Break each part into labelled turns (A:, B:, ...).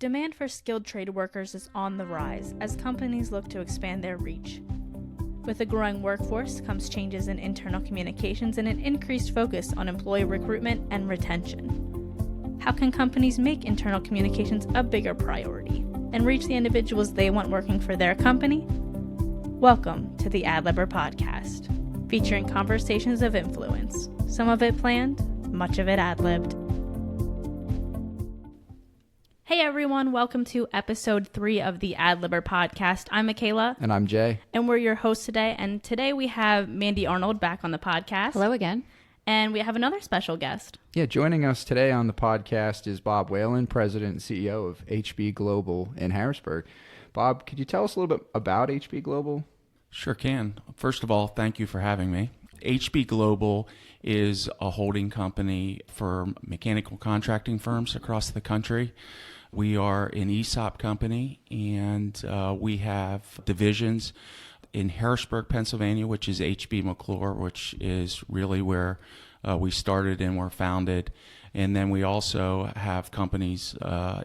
A: Demand for skilled trade workers is on the rise as companies look to expand their reach. With a growing workforce comes changes in internal communications and an increased focus on employee recruitment and retention. How can companies make internal communications a bigger priority and reach the individuals they want working for their company? Welcome to the AdLibber Podcast, featuring conversations of influence, some of it planned, much of it ad-libbed. Hey everyone, welcome to episode 3 of the AdLibber Podcast. I'm Michaela.
B: And I'm Jay.
A: And we're your hosts today. And today we have Mandy Arnold back on the podcast.
C: Hello again.
A: And we have another special guest.
B: Yeah, joining us today on the podcast is Bob Whalen, President and CEO of HB Global in Harrisburg. Bob, could you tell us a little bit about HB Global?
D: Sure can. First of all, thank you for having me. HB Global is a holding company for mechanical contracting firms across the country. We are an ESOP company, and we have divisions in Harrisburg, Pennsylvania, which is HB McClure, which is really where we started and were founded. And then we also have companies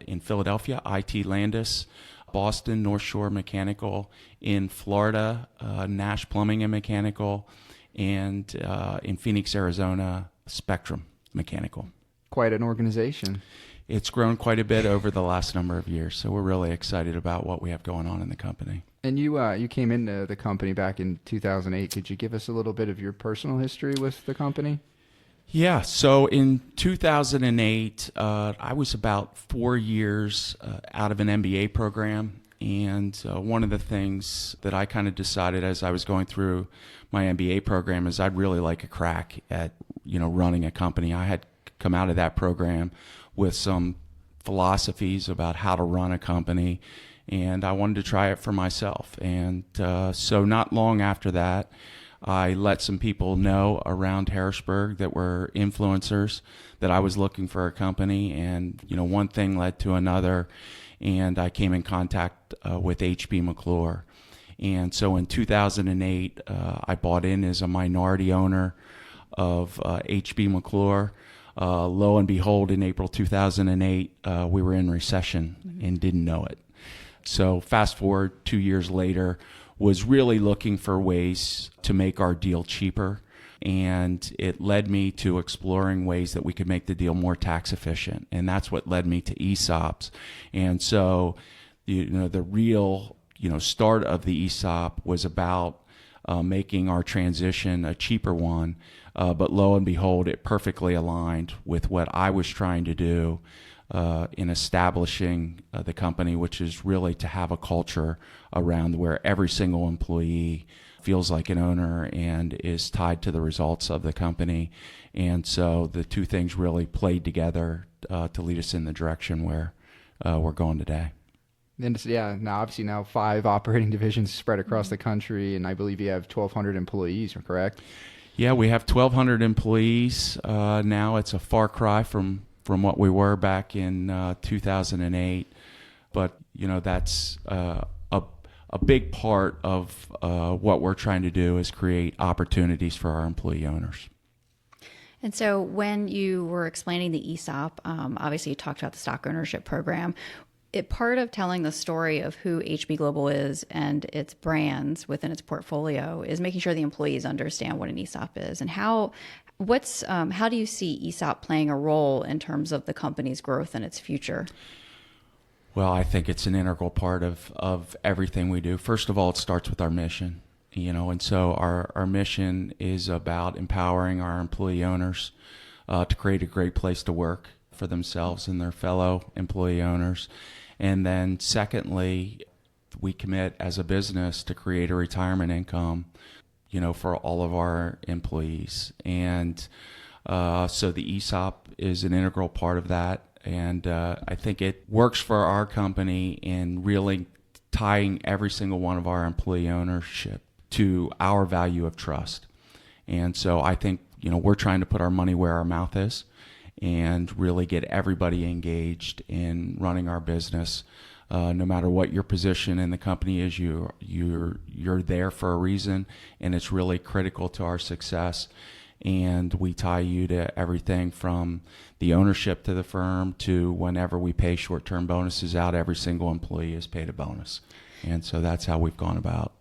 D: in Philadelphia, IT Landis, Boston, North Shore Mechanical, in Florida, Nash Plumbing and Mechanical, and in Phoenix, Arizona, Spectrum Mechanical.
B: Quite an organization.
D: It's grown quite a bit over the last number of years, so we're really excited about what we have going on in the company.
B: And you came into the company back in 2008. Could you give us a little bit of your personal history with the company?
D: Yeah, so in 2008, I was about 4 years out of an MBA program, and one of the things that I kind of decided as I was going through my MBA program is I'd really like a crack at, running a company. I had come out of that program with some philosophies about how to run a company, and I wanted to try it for myself. And so not long after that, I let some people know around Harrisburg that were influencers that I was looking for a company, and one thing led to another, and I came in contact with HB McClure. And so in 2008, I bought in as a minority owner of HB McClure. Lo and behold, in April 2008, we were in recession and didn't know it. So fast forward 2 years later, was really looking for ways to make our deal cheaper. And it led me to exploring ways that we could make the deal more tax efficient. And that's what led me to ESOPs. And so, the real, start of the ESOP was about making our transition a cheaper one. But lo and behold, it perfectly aligned with what I was trying to do in establishing the company, which is really to have a culture around where every single employee feels like an owner and is tied to the results of the company. And so the two things really played together to lead us in the direction where we're going today.
B: And now 5 operating divisions spread across the country, and I believe you have 1,200 employees, correct?
D: Yeah, we have 1,200 employees now. It's a far cry from what we were back in 2008, but that's a big part of what we're trying to do is create opportunities for our employee owners.
C: And so when you were explaining the ESOP, obviously you talked about the stock ownership program. Part of telling the story of who HB Global is and its brands within its portfolio is making sure the employees understand what an ESOP is and how do you see ESOP playing a role in terms of the company's growth and its future?
D: Well, I think it's an integral part of everything we do. First of all, it starts with our mission, and so our mission is about empowering our employee owners to create a great place to work for themselves and their fellow employee owners. And then secondly, we commit as a business to create a retirement income, for all of our employees. And so the ESOP is an integral part of that. And I think it works for our company in really tying every single one of our employee ownership to our value of trust. And so I think, we're trying to put our money where our mouth is and really get everybody engaged in running our business. No matter what your position in the company is, you're there for a reason, and it's really critical to our success. and we tie you to everything from the ownership to the firm to whenever we pay short-term bonuses out, every single employee is paid a bonus. And so that's how we've gone about,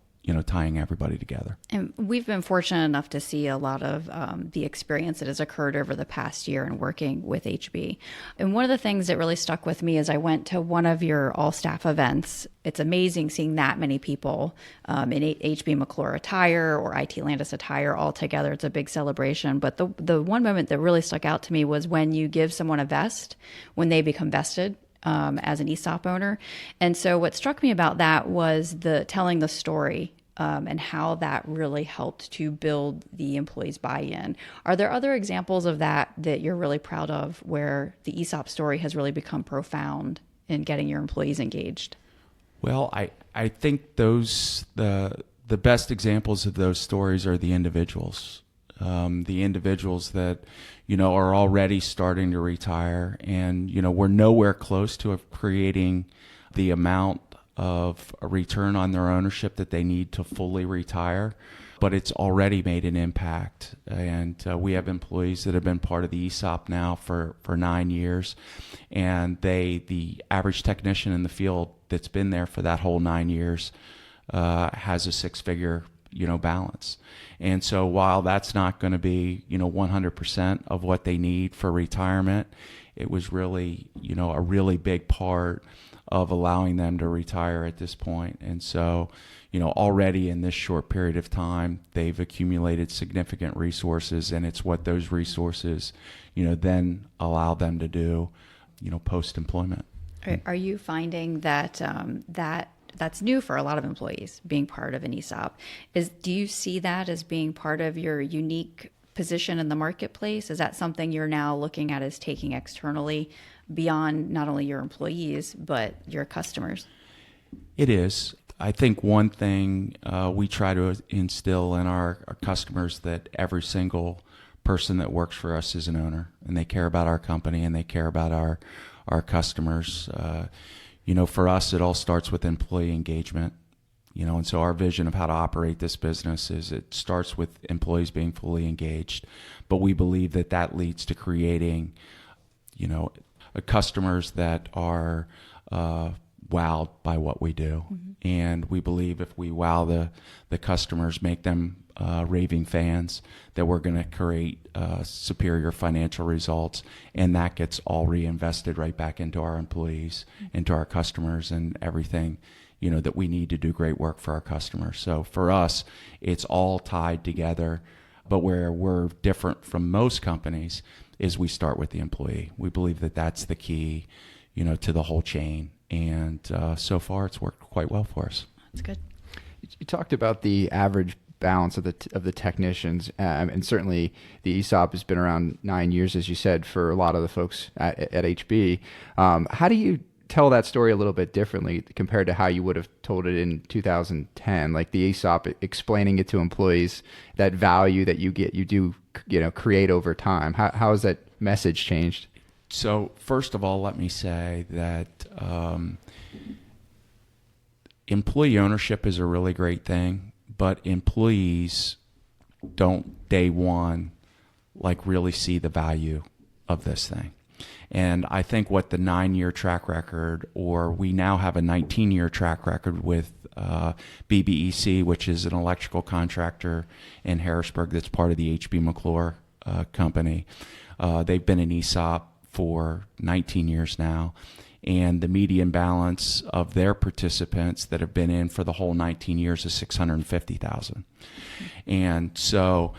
D: tying everybody together.
C: And we've been fortunate enough to see a lot of the experience that has occurred over the past year in working with HB. And one of the things that really stuck with me is I went to one of your all-staff events. It's amazing seeing that many people in HB McClure attire or IT Landis attire all together. It's a big celebration. But the one moment that really stuck out to me was when you give someone a vest, when they become vested. As an ESOP owner. And so what struck me about that was telling the story and how that really helped to build the employees' buy-in. Are there other examples of that you're really proud of where the ESOP story has really become profound in getting your employees engaged?
D: Well, I think the best examples of those stories are the individuals. The individuals that, are already starting to retire, and, we're nowhere close to creating the amount of a return on their ownership that they need to fully retire, but it's already made an impact. And we have employees that have been part of the ESOP now for 9 years, and the average technician in the field that's been there for that whole 9 years has a six-figure balance. And so while that's not going to be, 100% of what they need for retirement, it was really, a really big part of allowing them to retire at this point. And so, already in this short period of time, they've accumulated significant resources, and it's what those resources, then allow them to do, post-employment.
C: Are you finding that that's new for a lot of employees, being part of an ESOP? Do you see that as being part of your unique position in the marketplace? Is that something you're now looking at as taking externally beyond not only your employees, but your customers?
D: It is. I think one thing we try to instill in our customers that every single person that works for us is an owner, and they care about our company and they care about our customers. For us, it all starts with employee engagement, and so our vision of how to operate this business is it starts with employees being fully engaged, but we believe that leads to creating, customers that are wowed by what we do. Mm-hmm. And we believe if we wow the customers, make them raving fans, that we're going to create superior financial results, and that gets all reinvested right back into our employees, into our customers, and everything that we need to do great work for our customers. So for us, it's all tied together. But where we're different from most companies is we start with the employee. We believe that that's the key, to the whole chain, and so far it's worked quite well for us.
C: That's good.
B: You talked about the average balance of the technicians, and certainly the ESOP has been around 9 years, as you said, for a lot of the folks at HB. How do you tell that story a little bit differently compared to how you would have told it in 2010, like the ESOP, explaining it to employees, that value that you do create over time? How has that message changed?
D: So first of all, let me say that employee ownership is a really great thing, but employees don't day one really see the value of this thing. And I think what the 9-year track record, or we now have a 19-year track record with BBEC, which is an electrical contractor in Harrisburg that's part of the HB McClure company. They've been an ESOP for 19 years now. And the median balance of their participants that have been in for the whole 19 years is $650,000. And so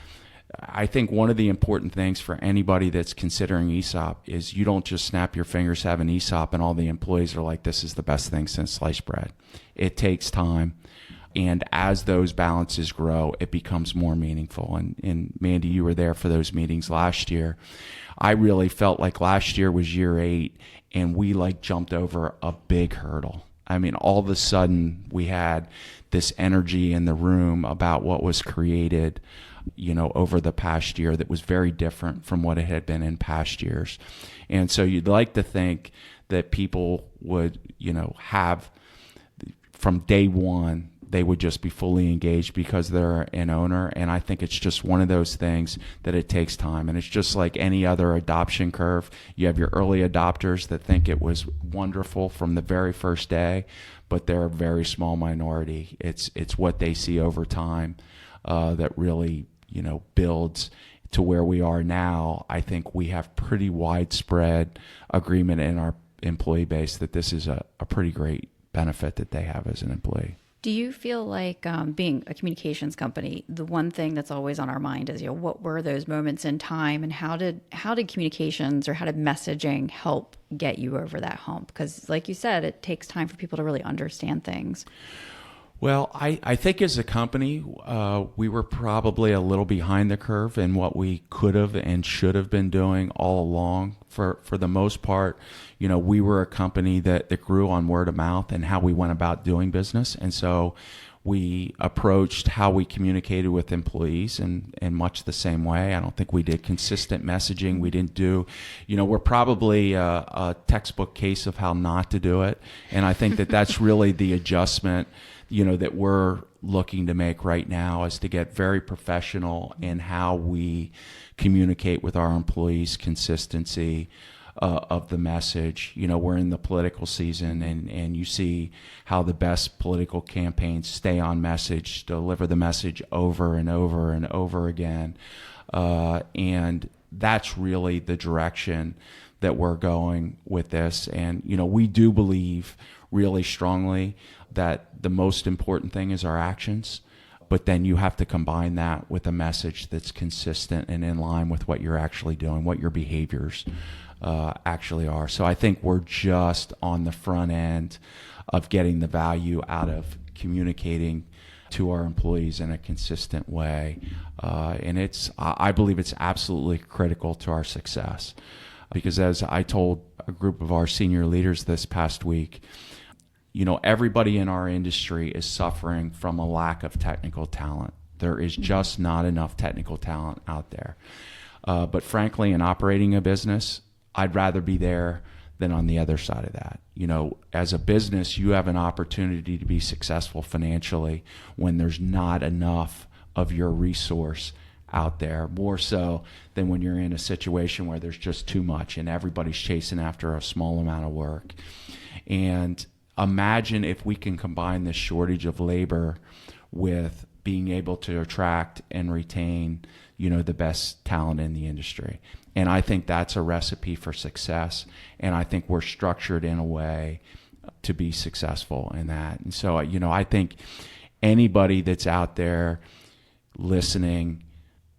D: I think one of the important things for anybody that's considering ESOP is you don't just snap your fingers, have an ESOP, and all the employees are like, this is the best thing since sliced bread. It takes time. And as those balances grow, it becomes more meaningful. And Mandy, you were there for those meetings last year. I really felt like last year was year 8, and we jumped over a big hurdle. I mean, all of a sudden we had this energy in the room about what was created, over the past year that was very different from what it had been in past years. And so you'd like to think that people would, have from day one they would just be fully engaged because they're an owner. And I think it's just one of those things that it takes time. And it's just like any other adoption curve. You have your early adopters that think it was wonderful from the very first day, but they're a very small minority. It's what they see over time that really, builds to where we are now. I think we have pretty widespread agreement in our employee base that this is a pretty great benefit that they have as an employee.
C: Do you feel like being a communications company, the one thing that's always on our mind is, what were those moments in time, and how did communications or how did messaging help get you over that hump? Because like you said, it takes time for people to really understand things.
D: Well, I think as a company, we were probably a little behind the curve in what we could have and should have been doing all along. For the most part, we were a company that grew on word of mouth and how we went about doing business. And so we approached how we communicated with employees in much the same way. I don't think we did consistent messaging. We didn't do, we're probably a textbook case of how not to do it. And I think that that's really the adjustment that we're looking to make right now, is to get very professional in how we communicate with our employees, consistency of the message. We're in the political season, and you see how the best political campaigns stay on message, deliver the message over and over and over again. And that's really the direction that we're going with this. And, we do believe really strongly that the most important thing is our actions, but then you have to combine that with a message that's consistent and in line with what you're actually doing, what your behaviors actually are. So I think we're just on the front end of getting the value out of communicating to our employees in a consistent way. And I believe it's absolutely critical to our success, because as I told a group of our senior leaders this past week, everybody in our industry is suffering from a lack of technical talent. There is just not enough technical talent out there. But frankly, in operating a business, I'd rather be there than on the other side of that. As a business, you have an opportunity to be successful financially when there's not enough of your resource out there, more so than when you're in a situation where there's just too much and everybody's chasing after a small amount of work. And imagine if we can combine this shortage of labor with being able to attract and retain, the best talent in the industry. And I think that's a recipe for success. And I think we're structured in a way to be successful in that. And so, I think anybody that's out there listening,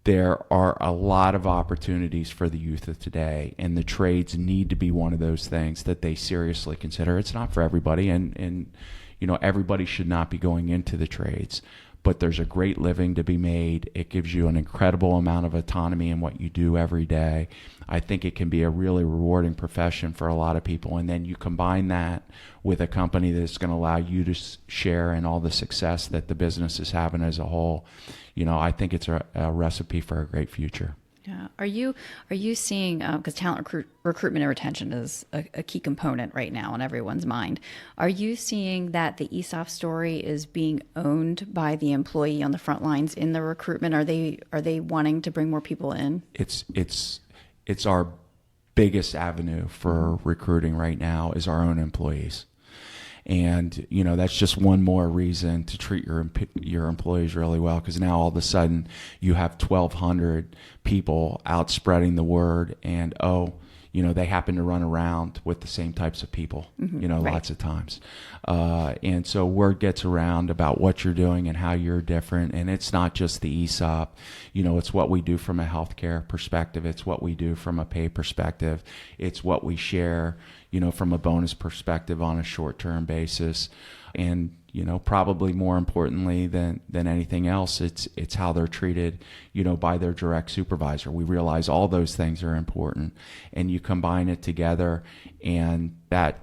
D: there are a lot of opportunities for the youth of today, and the trades need to be one of those things that they seriously consider. It's not for everybody, and everybody should not be going into the trades, but there's a great living to be made. It gives you an incredible amount of autonomy in what you do every day. I think it can be a really rewarding profession for a lot of people, and then you combine that with a company that's going to allow you to share in all the success that the business is having as a whole. I think it's a recipe for a great future.
C: Yeah. Are you seeing, because talent recruitment and retention is a key component right now on everyone's mind. Are you seeing that the ESOP story is being owned by the employee on the front lines in the recruitment? Are they wanting to bring more people in?
D: It's our biggest avenue for recruiting right now is our own employees. And, that's just one more reason to treat your employees really well, because now all of a sudden you have 1,200 people out spreading the word, and, they happen to run around with the same types of people, right. Lots of times. And so word gets around about what you're doing and how you're different. And it's not just the ESOP, it's what we do from a healthcare perspective. It's what we do from a pay perspective. It's what we share, from a bonus perspective on a short-term basis. And, probably more importantly than anything else, it's how they're treated, by their direct supervisor. We realize all those things are important, and you combine it together, and that,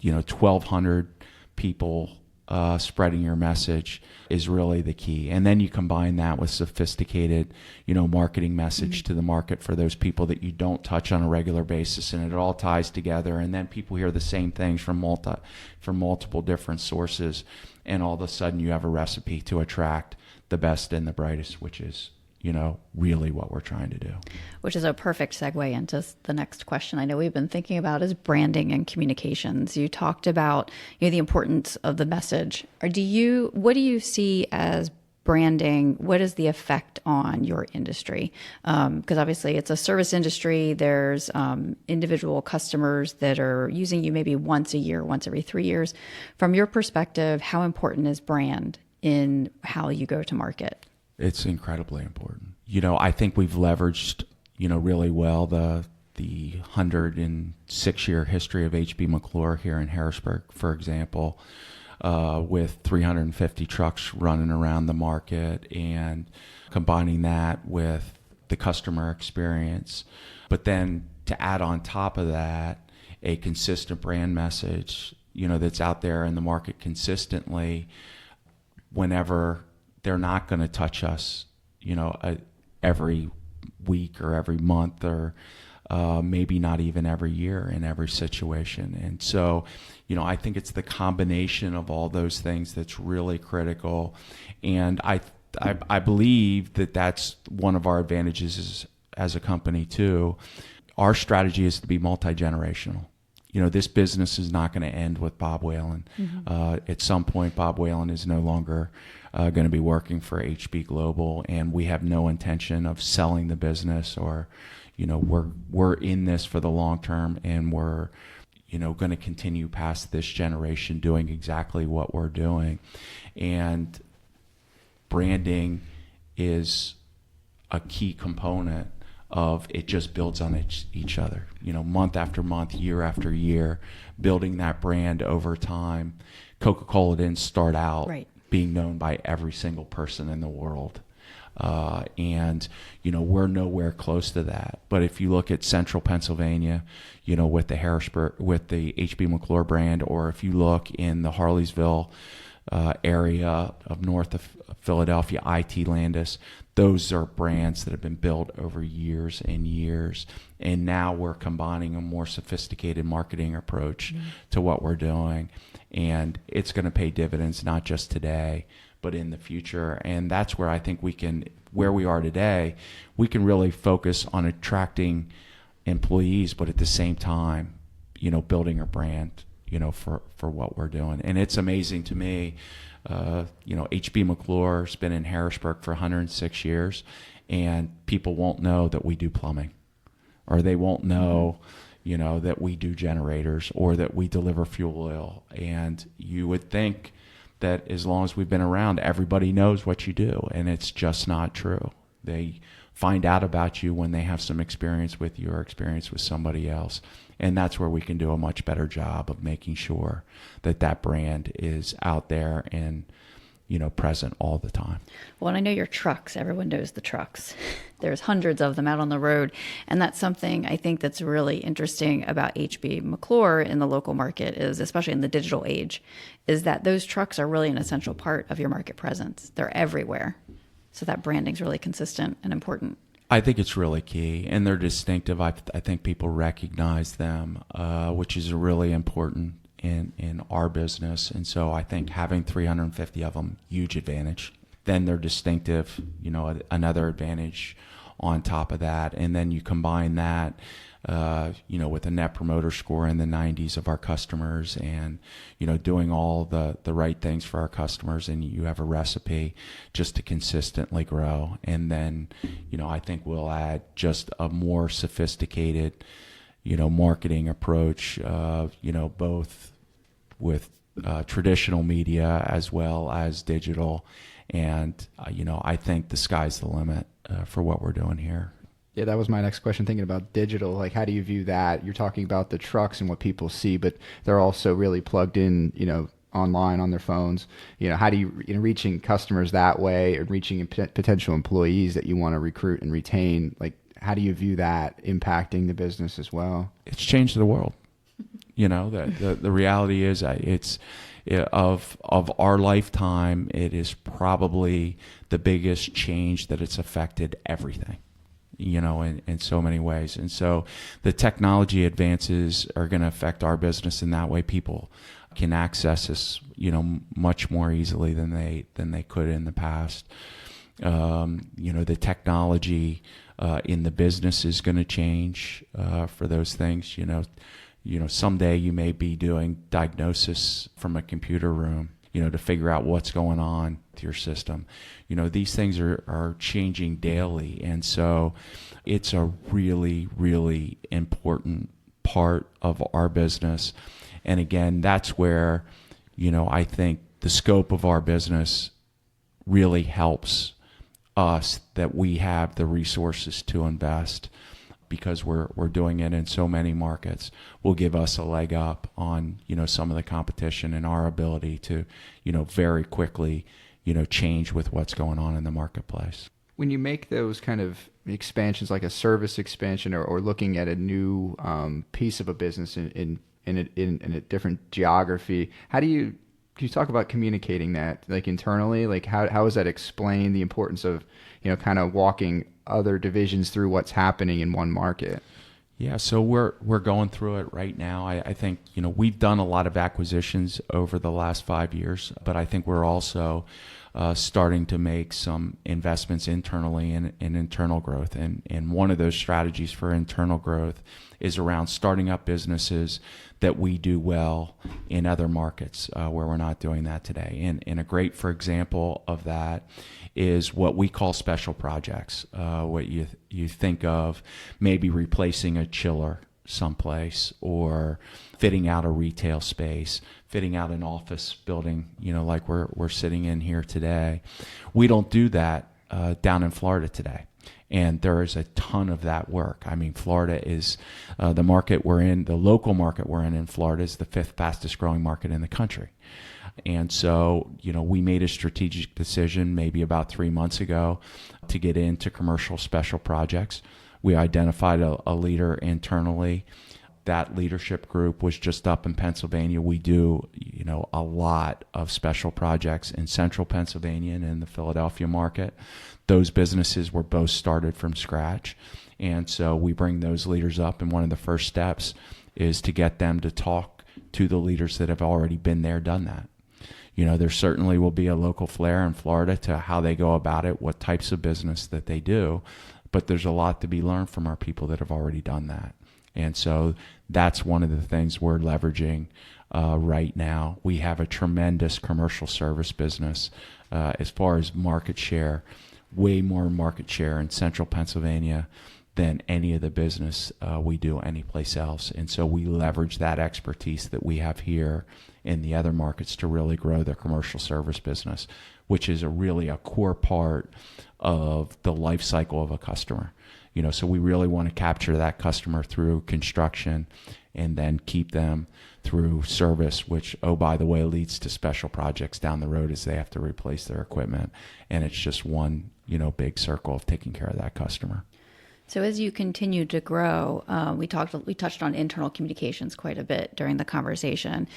D: 1,200 people spreading your message is really the key. And then you combine that with sophisticated, marketing message to the market for those people that you don't touch on a regular basis, and it all ties together. And then people hear the same things from multiple different sources, and all of a sudden you have a recipe to attract the best and the brightest, which is really what we're trying to do.
C: Which is a perfect segue into the next question I know we've been thinking about is branding and communications. You talked about the importance of the message. What do you see as branding? What is the effect on your industry? Because obviously it's a service industry. There's individual customers that are using you maybe once a year, once every 3 years. From your perspective, how important is brand in how you go to market?
D: It's incredibly important. I think we've leveraged, really well the 106-year history of H.B. McClure here in Harrisburg, for example, with 350 trucks running around the market, and combining that with the customer experience. But then to add on top of that, a consistent brand message, that's out there in the market consistently whenever they're not going to touch us, every week or every month, or maybe not even every year in every situation. And so, I think it's the combination of all those things that's really critical. And I believe that that's one of our advantages as a company too. Our strategy is to be multi-generational. This business is not going to end with Bob Whalen. At some point, Bob Whalen is no longer going to be working for HB Global, and we have no intention of selling the business, or, we're in this for the long term, and we're, going to continue past this generation doing exactly what we're doing. And branding is a key component of it. Just builds on each other, month after month, year after year, building that brand over time. Coca-Cola didn't start out being known by every single person in the world. And we're nowhere close to that. But if you look at Central Pennsylvania, with the HB McClure brand, or if you look in the Harleysville area of north of Philadelphia, IT Landis, those are brands that have been built over years and years. And now we're combining a more sophisticated marketing approach to what we're doing. And it's going to pay dividends, not just today, but in the future. And that's where I think where we are today, we can really focus on attracting employees, but at the same time, building a brand, for what we're doing. And it's amazing to me, HB McClure's been in Harrisburg for 106 years, and people won't know that we do plumbing, or they won't know, that we do generators, or that we deliver fuel oil. And you would think that as long as we've been around, everybody knows what you do, and it's just not true. They find out about you when they have some experience with you or experience with somebody else. And that's where we can do a much better job of making sure that that brand is out there and, present all the time.
C: Well, and I know your trucks, everyone knows the trucks. There's hundreds of them out on the road. And that's something I think that's really interesting about HB McClure in the local market is, especially in the digital age, is that those trucks are really an essential part of your market presence. They're everywhere. So that branding's really consistent and important.
D: I think it's really key, and they're distinctive. I think people recognize them, which is really important in our business. And so I think having 350 of them, huge advantage. Then they're distinctive, another advantage on top of that. And then you combine that, with a net promoter score in the 90s of our customers, and, doing all the right things for our customers, and you have a recipe just to consistently grow. And then, I think we'll add just a more sophisticated, marketing approach, both with traditional media as well as digital. And, I think the sky's the limit for what we're doing here.
B: Yeah, that was my next question, thinking about digital. Like, how do you view that? You're talking about the trucks and what people see, but they're also really plugged in, online on their phones. How do you, reaching customers that way, and reaching potential employees that you want to recruit and retain? Like, how do you view that impacting the business as well?
D: It's changed the world. The reality is it's of our lifetime, it is probably the biggest change that it's affected everything, in so many ways. And so the technology advances are going to affect our business in that way. People can access us, much more easily than they could in the past. The technology in the business is going to change for those things. Someday you may be doing diagnosis from a computer room, to figure out what's going on with your system. These things are changing daily. And so it's a really, really important part of our business. And again, that's where, I think the scope of our business really helps us, that we have the resources to invest, because we're doing it in so many markets, will give us a leg up on, some of the competition, and our ability to, very quickly, change with what's going on in the marketplace.
B: When you make those kind of expansions, like a service expansion, or looking at a new piece of a business in a different geography, can you talk about communicating that, like internally? Like how does that explain the importance of, kind of walking other divisions through what's happening in one market?
D: Yeah, so we're going through it right now. I think, we've done a lot of acquisitions over the last 5 years, but I think we're also starting to make some investments internally in internal growth. And one of those strategies for internal growth is around starting up businesses that we do well in other markets where we're not doing that today. And a great, for example of that is what we call special projects. What you think of maybe replacing a chiller someplace, or fitting out a retail space, fitting out an office building, like we're sitting in here today. We don't do that down in Florida today. And there is a ton of that work. I mean, Florida is the market we're in, the local market we're in Florida is the 5th fastest growing market in the country. And so, we made a strategic decision maybe about 3 months ago to get into commercial special projects. We identified a leader internally. That leadership group was just up in Pennsylvania. We do, a lot of special projects in central Pennsylvania and in the Philadelphia market. Those businesses were both started from scratch. And so we bring those leaders up, and one of the first steps is to get them to talk to the leaders that have already been there, done that. There certainly will be a local flair in Florida to how they go about it, what types of business that they do, but there's a lot to be learned from our people that have already done that. And so that's one of the things we're leveraging right now. We have a tremendous commercial service business as far as market share, way more market share in central Pennsylvania than any of the business we do anyplace else. And so we leverage that expertise that we have here in the other markets to really grow the commercial service business, which is really a core part of the life cycle of a customer. So we really want to capture that customer through construction, and then keep them through service, which, oh, by the way, leads to special projects down the road as they have to replace their equipment. And it's just one, big circle of taking care of that customer.
C: So as you continue to grow, we touched on internal communications quite a bit during the conversation.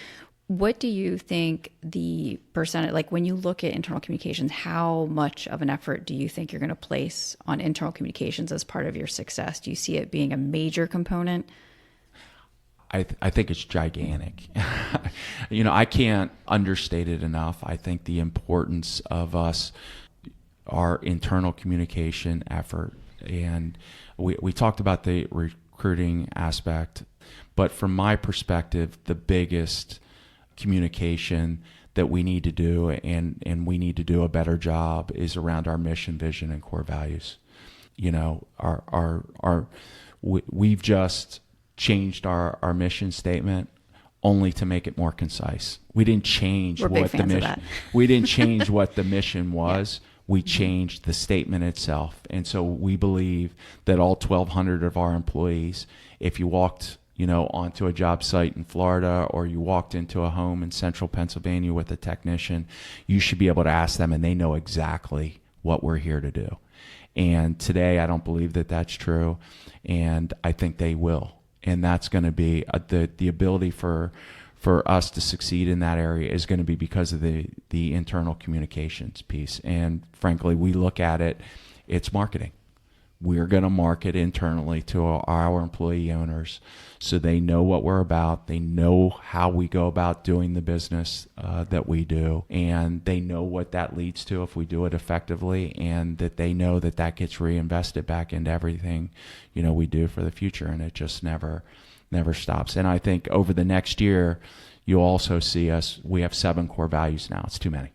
C: What do you think the percentage, like when you look at internal communications, how much of an effort do you think you're going to place on internal communications as part of your success? Do you see it being a major component?
D: I think it's gigantic. I can't understate it enough. I think the importance of our internal communication effort. And we talked about the recruiting aspect, but from my perspective, the biggest communication that we need to do, and we need to do a better job, is around our mission, vision, and core values. We've just changed our mission statement only to make it more concise. We didn't change what the mission. We didn't change what the mission was. Yeah. We changed the statement itself. And so we believe that all 1,200 of our employees, if you walked onto a job site in Florida, or you walked into a home in central Pennsylvania with a technician, you should be able to ask them, and they know exactly what we're here to do. And today, I don't believe that that's true, and I think they will. And that's going to be the ability for us to succeed in that area is going to be because of the internal communications piece. And frankly, we look at it's marketing. We're going to market internally to our employee owners so they know what we're about. They know how we go about doing the business that we do, and they know what that leads to if we do it effectively, and that they know that gets reinvested back into everything, we do for the future, and it just never stops. And I think over the next year, you'll also see we have 7 core values now. It's too many.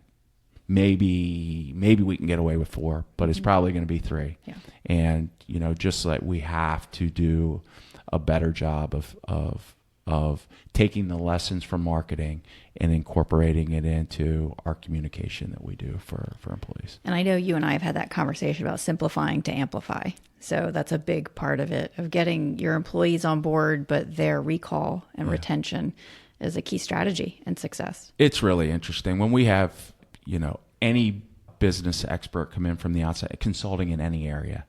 D: Maybe we can get away with 4, but it's probably going to be 3.
C: Yeah.
D: And just like we have to do a better job of taking the lessons from marketing and incorporating it into our communication that we do for employees.
C: And I know you and I have had that conversation about simplifying to amplify. So that's a big part of it, of getting your employees on board, but their recall and retention is a key strategy and success.
D: It's really interesting when we have any business expert come in from the outside, consulting in any area.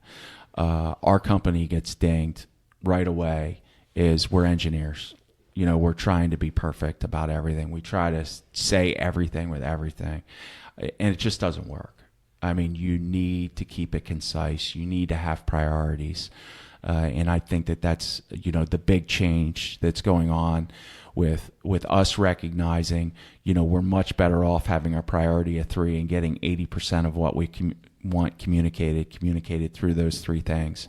D: Our company gets dinged right away is we're engineers. We're trying to be perfect about everything. We try to say everything with everything, and it just doesn't work. I mean, you need to keep it concise. You need to have priorities. And I think that's, the big change that's going on with us recognizing, we're much better off having a priority of 3 and getting 80% of what we want communicated through those 3 things,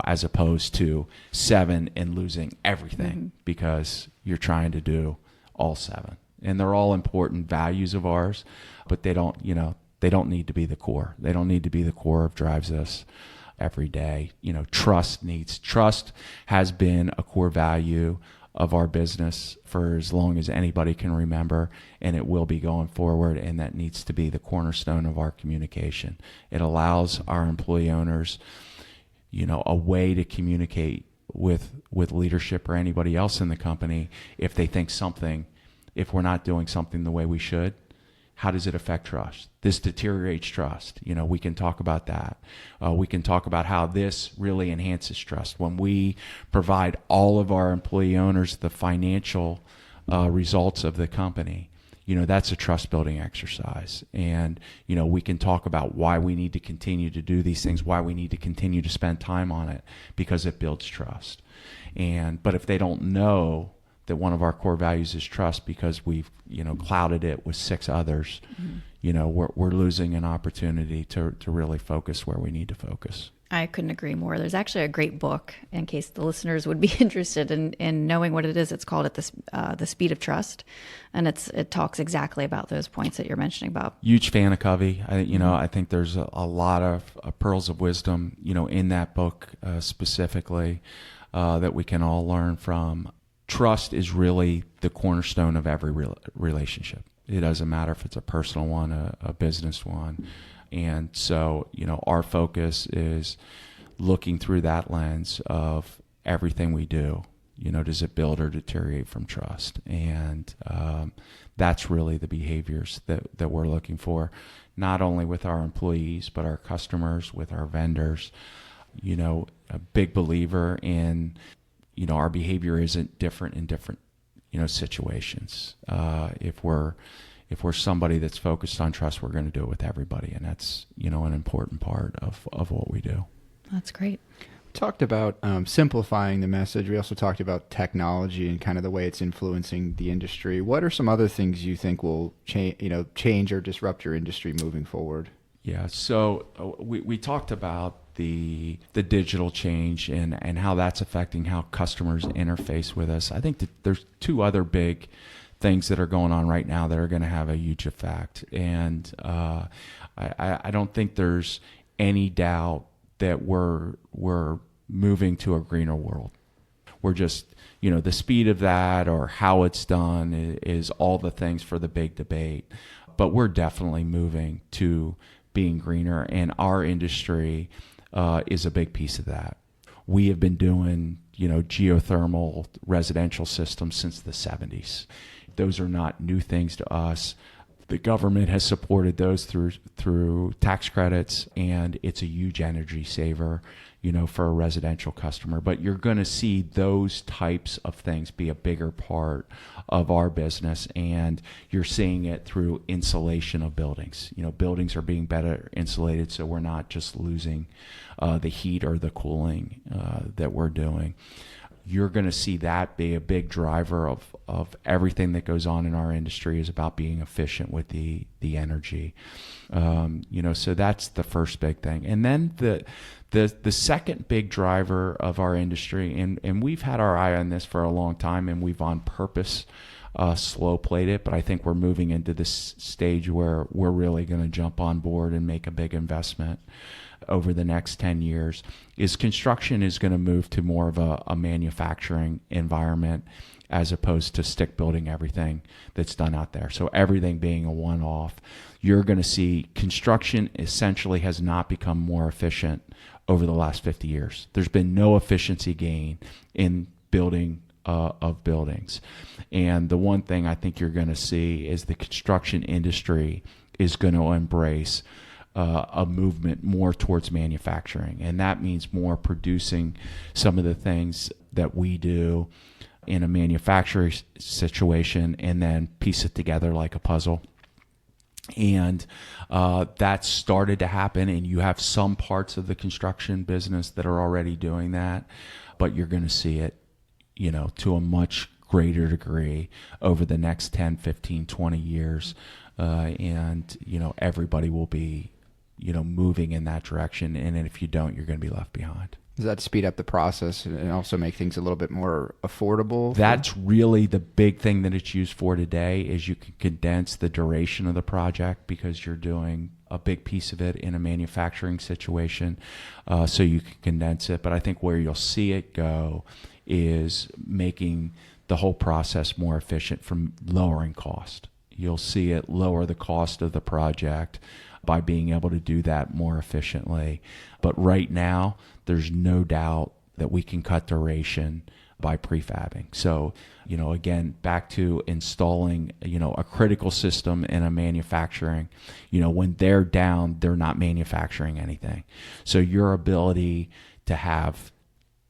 D: as opposed to 7 and losing everything because you're trying to do all 7. And they're all important values of ours, but they don't need to be the core. They don't need to be the core of drives us every day. Trust has been a core value of our business for as long as anybody can remember, and it will be going forward, and that needs to be the cornerstone of our communication. It allows our employee owners, a way to communicate with leadership or anybody else in the company if we're not doing something the way we should. How does it affect trust? This deteriorates trust. We can talk about that. We can talk about how this really enhances trust. When we provide all of our employee owners the financial results of the company, that's a trust building exercise. And, we can talk about why we need to continue to do these things, why we need to continue to spend time on it, because it builds trust. But if they don't know that one of our core values is trust because we've, clouded it with 6 others, we're losing an opportunity to really focus where we need to focus.
C: I couldn't agree more. There's actually a great book, in case the listeners would be interested in knowing what it is. It's called The Speed of Trust, and it talks exactly about those points that you're mentioning, Bob.
D: Huge fan of Covey. I think there's a lot of pearls of wisdom, in that book specifically that we can all learn from. Trust is really the cornerstone of every relationship. It doesn't matter if it's a personal one, a business one. And so, our focus is looking through that lens of everything we do. Does it build or deteriorate from trust? And that's really the behaviors that we're looking for, not only with our employees, but our customers, with our vendors. A big believer in our behavior isn't different in different, situations. If we're somebody that's focused on trust, we're going to do it with everybody. And that's, an important part of what we do.
C: That's great.
B: We talked about simplifying the message. We also talked about technology and kind of the way it's influencing the industry. What are some other things you think will change or disrupt your industry moving forward?
D: Yeah. So we talked about the digital change and how that's affecting how customers interface with us. I think that there's 2 other big things that are going on right now that are going to have a huge effect. And I don't think there's any doubt that we're moving to a greener world. We're just, the speed of that or how it's done is all the things for the big debate. But we're definitely moving to being greener, and our industry is a big piece of that. We have been doing, geothermal residential systems since the 70s. Those are not new things to us. The government has supported those through tax credits, and it's a huge energy saver, for a residential customer. But you're going to see those types of things be a bigger part of our business, and you're seeing it through insulation of buildings. Buildings are being better insulated, so we're not just losing the heat or the cooling that we're doing. You're going to see that be a big driver of everything that goes on in our industry is about being efficient with the energy. So that's the first big thing. And then the second big driver of our industry, and we've had our eye on this for a long time, and we've on purpose slow played it, but I think we're moving into this stage where we're really going to jump on board and make a big investment over the next 10 years, is construction is going to move to more of a manufacturing environment as opposed to stick building everything that's done out there. So everything being a one-off, you're going to see construction essentially has not become more efficient over the last 50 years. There's been no efficiency gain in building of buildings. And the one thing I think you're going to see is the construction industry is going to embrace a movement more towards manufacturing. And that means more producing some of the things that we do in a manufacturing situation and then piece it together like a puzzle. And that's started to happen, and you have some parts of the construction business that are already doing that, but you're going to see it, to a much greater degree over the next 10, 15, 20 years. And everybody will be, moving in that direction. And if you don't, you're going to be left behind.
B: Does that speed up the process and also make things a little bit more affordable?
D: That's really the big thing that it's used for today, is you can condense the duration of the project because you're doing a big piece of it in a manufacturing situation, so you can condense it. But I think where you'll see it go is making the whole process more efficient from lowering cost. You'll see it lower the cost of the project by being able to do that more efficiently. But right now, there's no doubt that we can cut duration by prefabbing. So, again, back to installing, a critical system in a manufacturing, when they're down, they're not manufacturing anything. So your ability to have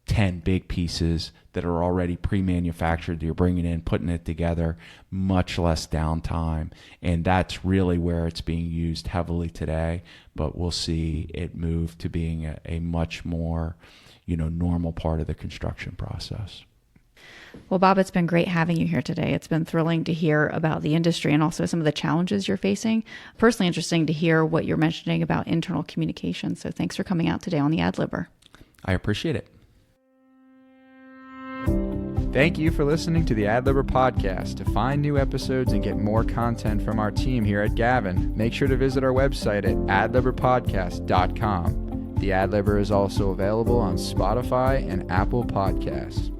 D: 10 big pieces that are already pre-manufactured, you're bringing in, putting it together, much less downtime. And that's really where it's being used heavily today. But we'll see it move to being a much more, normal part of the construction process.
C: Well, Bob, it's been great having you here today. It's been thrilling to hear about the industry and also some of the challenges you're facing. Personally interesting to hear what you're mentioning about internal communication. So thanks for coming out today on the Adlibber.
D: I appreciate it.
B: Thank you for listening to the Adlibber podcast. To find new episodes and get more content from our team here at Gavin, make sure to visit our website at adlibberpodcast.com. The Adlibber is also available on Spotify and Apple Podcasts.